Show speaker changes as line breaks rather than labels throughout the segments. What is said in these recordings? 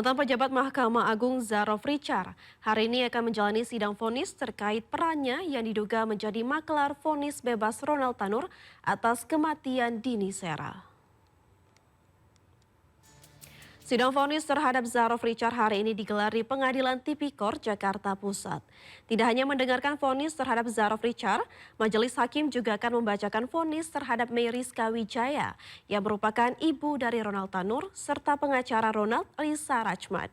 Mantan pejabat Mahkamah Agung Zarof Richard hari ini akan menjalani sidang vonis terkait perannya yang diduga menjadi maklar vonis bebas Ronald Tanur atas kematian Dini Sera. Sidang vonis terhadap Zarof Richard hari ini digelar di Pengadilan Tipikor, Jakarta Pusat. Tidak hanya mendengarkan vonis terhadap Zarof Richard, Majelis Hakim juga akan membacakan vonis terhadap Meriska Wijaya yang merupakan ibu dari Ronald Tanur serta pengacara Ronald, Lisa Rachmat.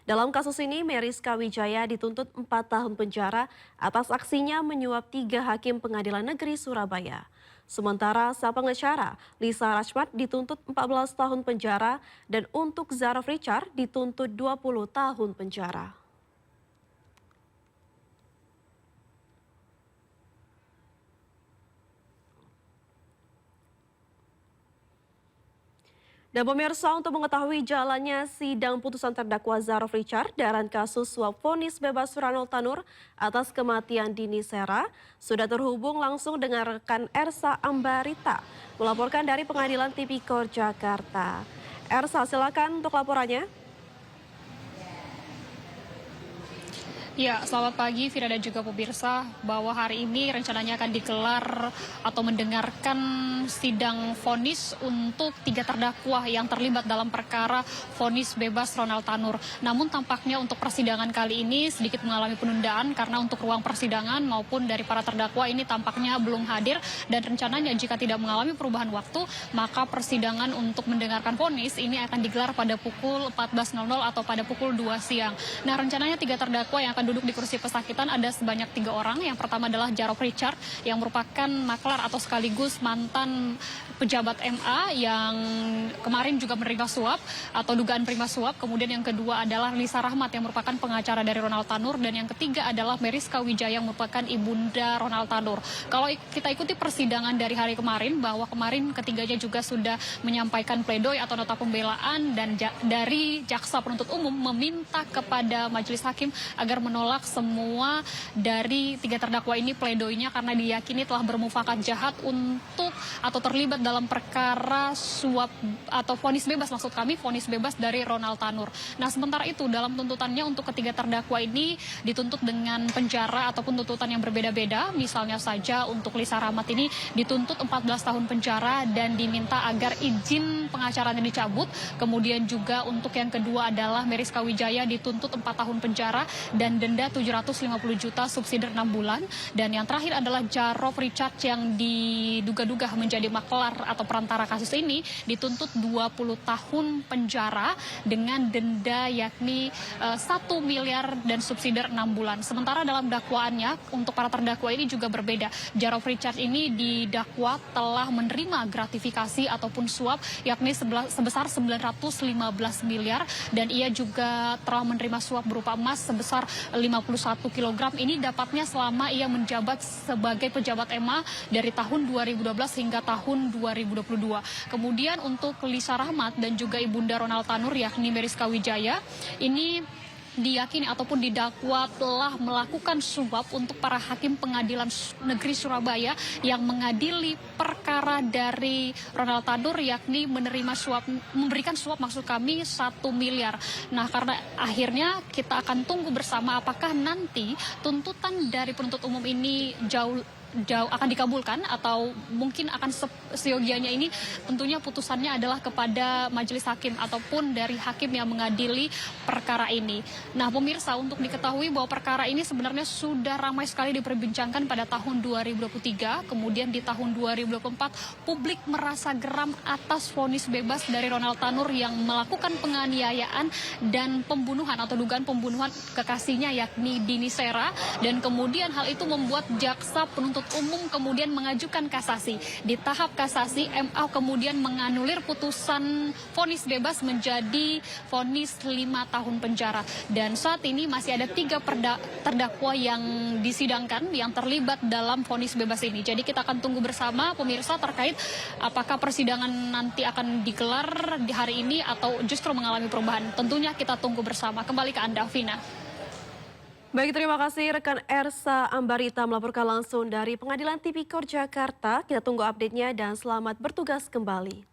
Dalam kasus ini, Meriska Wijaya dituntut 4 tahun penjara atas aksinya menyuap 3 hakim Pengadilan Negeri Surabaya. Sementara sang pengacara, Lisa Rachmat dituntut 14 tahun penjara dan untuk Zarof Richard dituntut 20 tahun penjara. Dan pemirsa, untuk mengetahui jalannya sidang putusan terdakwa Zarof Richard dalam kasus suap vonis bebas Ronald Tanur atas kematian Dini Sera, sudah terhubung langsung dengan rekan Ersa Ambarita melaporkan dari Pengadilan Tipikor Jakarta. Ersa, silakan untuk laporannya.
Ya, selamat pagi Vira dan juga pemirsa, bahwa hari ini rencananya akan digelar atau mendengarkan sidang vonis untuk 3 terdakwa yang terlibat dalam perkara vonis bebas Ronald Tanur. Namun tampaknya untuk persidangan kali ini sedikit mengalami penundaan karena untuk ruang persidangan maupun dari para terdakwa ini tampaknya belum hadir, dan rencananya jika tidak mengalami perubahan waktu, maka persidangan untuk mendengarkan vonis ini akan digelar pada pukul 14.00 atau pada pukul 2 siang. Nah, rencananya 3 terdakwa yang akan duduk di kursi pesakitan ada sebanyak 3 orang. Yang pertama adalah Zarof Richard yang merupakan maklar atau sekaligus mantan pejabat MA yang kemarin juga menerima suap atau dugaan penerima suap. Kemudian yang kedua adalah Lisa Rachmat yang merupakan pengacara dari Ronald Tanur, dan yang ketiga adalah Meriska Wijaya yang merupakan ibunda Ronald Tanur. Kalau kita ikuti persidangan dari hari kemarin, bahwa kemarin ketiganya juga sudah menyampaikan pledoi atau nota pembelaan, dan dari jaksa penuntut umum meminta kepada majelis hakim agar menolak semua dari 3 terdakwa ini pledoinya karena diyakini telah bermufakat jahat untuk atau terlibat dalam perkara suap atau vonis bebas, maksud kami vonis bebas dari Ronald Tanur. Nah, sementara itu dalam tuntutannya untuk ketiga terdakwa ini dituntut dengan penjara ataupun tuntutan yang berbeda-beda. Misalnya saja untuk Lisa Rachmat ini dituntut 14 tahun penjara dan diminta agar izin pengacaranya dicabut. Kemudian juga untuk yang kedua adalah Meriska Wijaya dituntut 4 tahun penjara dan denda 750 juta subsidi 6 bulan. Dan yang terakhir adalah Zarof Richard yang diduga-duga menjadi maklar atau perantara kasus ini dituntut 20 tahun penjara dengan denda yakni 1 miliar dan subsidi 6 bulan. Sementara dalam dakwaannya untuk para terdakwa ini juga berbeda. Zarof Richard ini didakwa telah menerima gratifikasi ataupun suap yakni sebesar 915 miliar, dan ia juga telah menerima suap berupa emas sebesar 51 kg. Ini dapatnya selama ia menjabat sebagai pejabat MA dari tahun 2012 hingga tahun 2022. Kemudian untuk Lisa Rachmat dan juga ibunda Ronald Tanur yakni Meriska Wijaya ini diyakini ataupun didakwa telah melakukan suap untuk para hakim Pengadilan Negeri Surabaya yang mengadili perkara dari Ronald Tanur, yakni memberikan suap maksud kami 1 miliar. Nah, karena akhirnya kita akan tunggu bersama apakah nanti tuntutan dari penuntut umum ini jauh akan dikabulkan atau mungkin akan seyogianya ini tentunya putusannya adalah kepada majelis hakim ataupun dari hakim yang mengadili perkara ini. Nah, pemirsa, untuk diketahui bahwa perkara ini sebenarnya sudah ramai sekali diperbincangkan pada tahun 2023, kemudian di tahun 2024 publik merasa geram atas vonis bebas dari Ronald Tanur yang melakukan penganiayaan dan pembunuhan atau dugaan pembunuhan kekasihnya yakni Dini Sera, dan kemudian hal itu membuat jaksa penuntut umum kemudian mengajukan kasasi. Di tahap kasasi, MA kemudian menganulir putusan vonis bebas menjadi vonis 5 tahun penjara. Dan saat ini masih ada 3 terdakwa yang disidangkan yang terlibat dalam vonis bebas ini. Jadi kita akan tunggu bersama pemirsa terkait apakah persidangan nanti akan digelar di hari ini atau justru mengalami perubahan. Tentunya kita tunggu bersama. Kembali ke Anda, Vina.
Baik, terima kasih rekan Ersa Ambarita melaporkan langsung dari Pengadilan Tipikor Jakarta. Kita tunggu update-nya dan selamat bertugas kembali.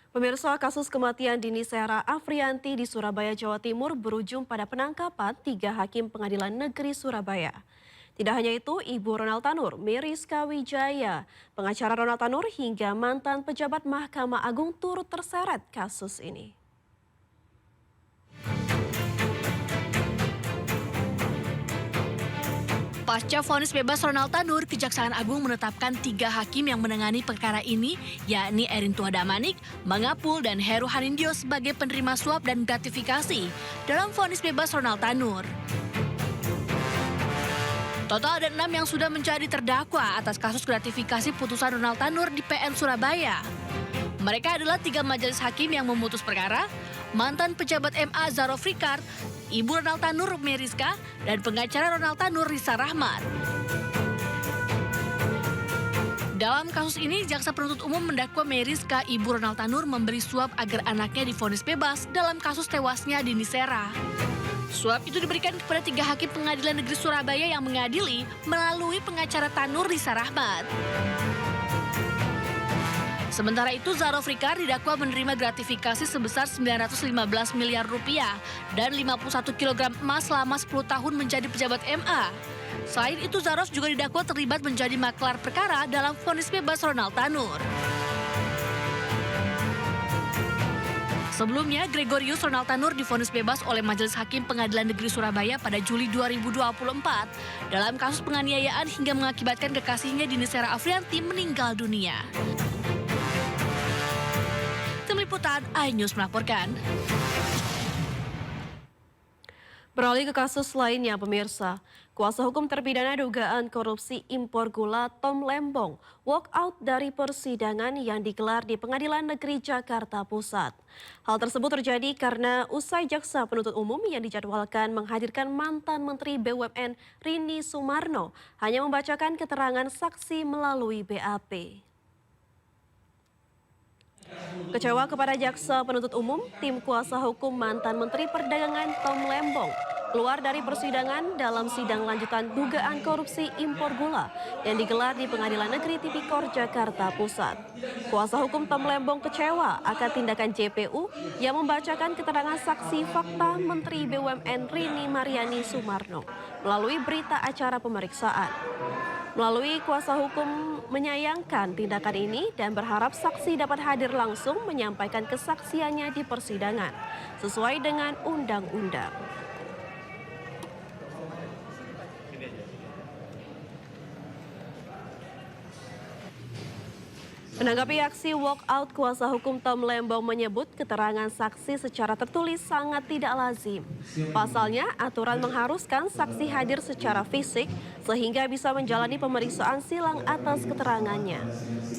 Pemirsa, kasus kematian Dini Sera Afrianti di Surabaya, Jawa Timur berujung pada penangkapan 3 hakim Pengadilan Negeri Surabaya. Tidak hanya itu, Ibu Ronald Tanur, Meriska Wijaya, pengacara Ronald Tanur hingga mantan pejabat Mahkamah Agung turut terseret kasus ini.
Pasca vonis bebas Ronald Tanur, Kejaksaan Agung menetapkan 3 hakim yang menangani perkara ini, yakni Erin Tuadamanik, Mangapul, dan Heru Hanindyo sebagai penerima suap dan gratifikasi dalam vonis bebas Ronald Tanur. Total ada 6 yang sudah menjadi terdakwa atas kasus gratifikasi putusan Ronald Tanur di PN Surabaya. Mereka adalah 3 majelis hakim yang memutus perkara, mantan pejabat MA Zarof Rikard, Ibu Ronald Tanur Meriska, dan pengacara Ronald Tanur Risa Rahmat. Dalam kasus ini, jaksa penuntut umum mendakwa Meriska, Ibu Ronald Tanur memberi suap agar anaknya divonis bebas dalam kasus tewasnya Dini Sera. Suap itu diberikan kepada 3 hakim Pengadilan Negeri Surabaya yang mengadili melalui pengacara Tanur Risa Rahmat. Sementara itu, Zarof Rikard didakwa menerima gratifikasi sebesar 915 miliar rupiah dan 51 kg emas selama 10 tahun menjadi pejabat MA. Selain itu, Zarof juga didakwa terlibat menjadi maklar perkara dalam vonis bebas Ronald Tanur. Sebelumnya, Gregorius Ronald Tanur divonis bebas oleh Majelis Hakim Pengadilan Negeri Surabaya pada Juli 2024 dalam kasus penganiayaan hingga mengakibatkan kekasihnya Dini Sera Afrianti meninggal dunia. Tim Liputan iNews melaporkan.
Beralih ke kasus lainnya, pemirsa. Kuasa hukum terpidana dugaan korupsi impor gula Tom Lembong walk out dari persidangan yang digelar di Pengadilan Negeri Jakarta Pusat. Hal tersebut terjadi karena usai jaksa penuntut umum yang dijadwalkan menghadirkan mantan Menteri BUMN Rini Sumarno hanya membacakan keterangan saksi melalui BAP. Kecewa kepada jaksa penuntut umum, tim kuasa hukum mantan Menteri Perdagangan Tom Lembong keluar dari persidangan dalam sidang lanjutan dugaan korupsi impor gula yang digelar di Pengadilan Negeri Tipikor Jakarta Pusat. Kuasa hukum Tom Lembong kecewa akan tindakan JPU yang membacakan keterangan saksi fakta Menteri BUMN Rini Mariani Sumarno melalui berita acara pemeriksaan. Melalui kuasa hukum menyayangkan tindakan ini dan berharap saksi dapat hadir langsung menyampaikan kesaksiannya di persidangan sesuai dengan undang-undang. Menanggapi aksi walkout, kuasa hukum Tom Lembong menyebut keterangan saksi secara tertulis sangat tidak lazim. Pasalnya, aturan mengharuskan saksi hadir secara fisik sehingga bisa menjalani pemeriksaan silang atas keterangannya.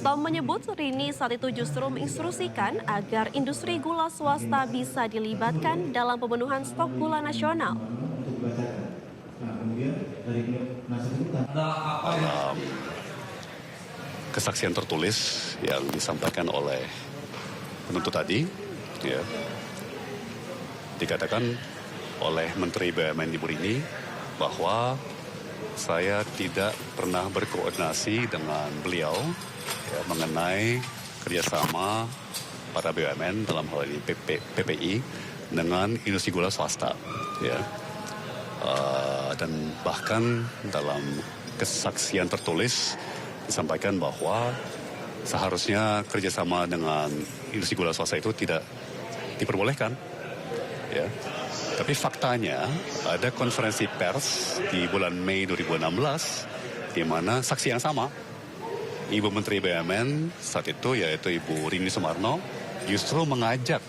Tom menyebut Rini saat itu justru menginstruksikan agar industri gula swasta bisa dilibatkan dalam pemenuhan stok gula nasional.
Kesaksian tertulis yang disampaikan oleh penuntut tadi, ya, dikatakan oleh Menteri BUMN Ibu Rini bahwa saya tidak pernah berkoordinasi dengan beliau ya, mengenai kerjasama para BUMN dalam hal ini PPI dengan industri gula swasta, ya. Dan bahkan dalam kesaksian tertulis disampaikan bahwa seharusnya kerjasama dengan industri gula swasta itu tidak diperbolehkan, ya. Tapi faktanya ada konferensi pers di bulan Mei 2016 di mana saksi yang sama, Ibu Menteri BUMN saat itu yaitu Ibu Rini Sumarno justru mengajak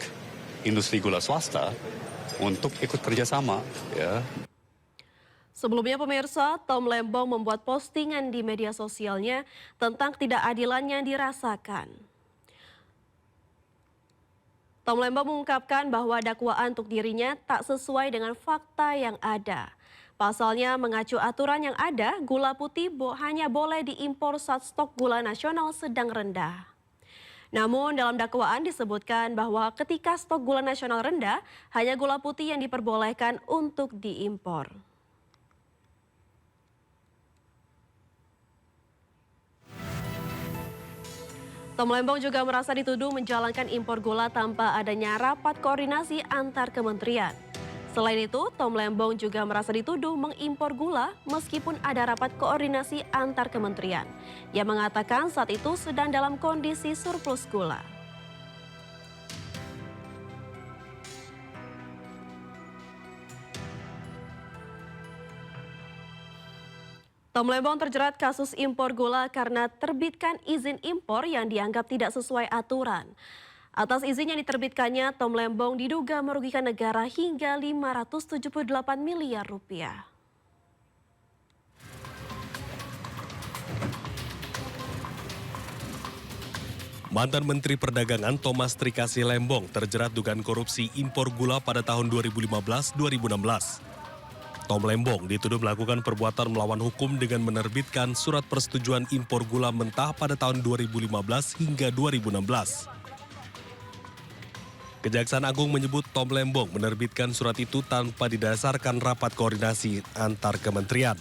industri gula swasta untuk ikut kerjasama, ya.
Sebelumnya pemirsa, Tom Lembong membuat postingan di media sosialnya tentang ketidakadilan yang dirasakan. Tom Lembong mengungkapkan bahwa dakwaan untuk dirinya tak sesuai dengan fakta yang ada. Pasalnya mengacu aturan yang ada, gula putih hanya boleh diimpor saat stok gula nasional sedang rendah. Namun dalam dakwaan disebutkan bahwa ketika stok gula nasional rendah, hanya gula putih yang diperbolehkan untuk diimpor. Tom Lembong juga merasa dituduh menjalankan impor gula tanpa adanya rapat koordinasi antar kementerian. Selain itu, Tom Lembong juga merasa dituduh mengimpor gula meskipun ada rapat koordinasi antar kementerian. Ia mengatakan saat itu sedang dalam kondisi surplus gula. Tom Lembong terjerat kasus impor gula karena terbitkan izin impor yang dianggap tidak sesuai aturan. Atas izin yang diterbitkannya, Tom Lembong diduga merugikan negara hingga 578 miliar rupiah.
Mantan Menteri Perdagangan Thomas Trikasih Lembong terjerat dugaan korupsi impor gula pada tahun 2015-2016. Tom Lembong dituduh melakukan perbuatan melawan hukum dengan menerbitkan surat persetujuan impor gula mentah pada tahun 2015 hingga 2016. Kejaksaan Agung menyebut Tom Lembong menerbitkan surat itu tanpa didasarkan rapat koordinasi antar kementerian.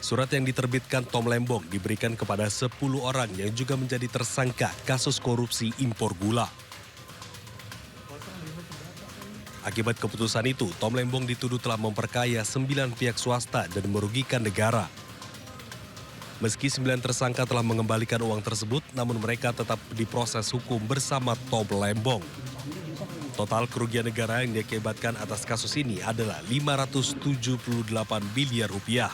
Surat yang diterbitkan Tom Lembong diberikan kepada 10 orang yang juga menjadi tersangka kasus korupsi impor gula. Akibat keputusan itu, Tom Lembong dituduh telah memperkaya 9 pihak swasta dan merugikan negara. Meski 9 tersangka telah mengembalikan uang tersebut, namun mereka tetap diproses hukum bersama Tom Lembong. Total kerugian negara yang diakibatkan atas kasus ini adalah 578 miliar rupiah.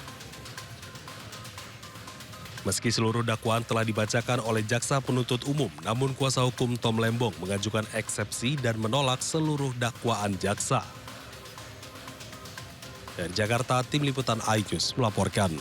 Meski seluruh dakwaan telah dibacakan oleh jaksa penuntut umum, namun kuasa hukum Tom Lembong mengajukan eksepsi dan menolak seluruh dakwaan jaksa. Dari Jakarta, Tim Liputan iNews melaporkan.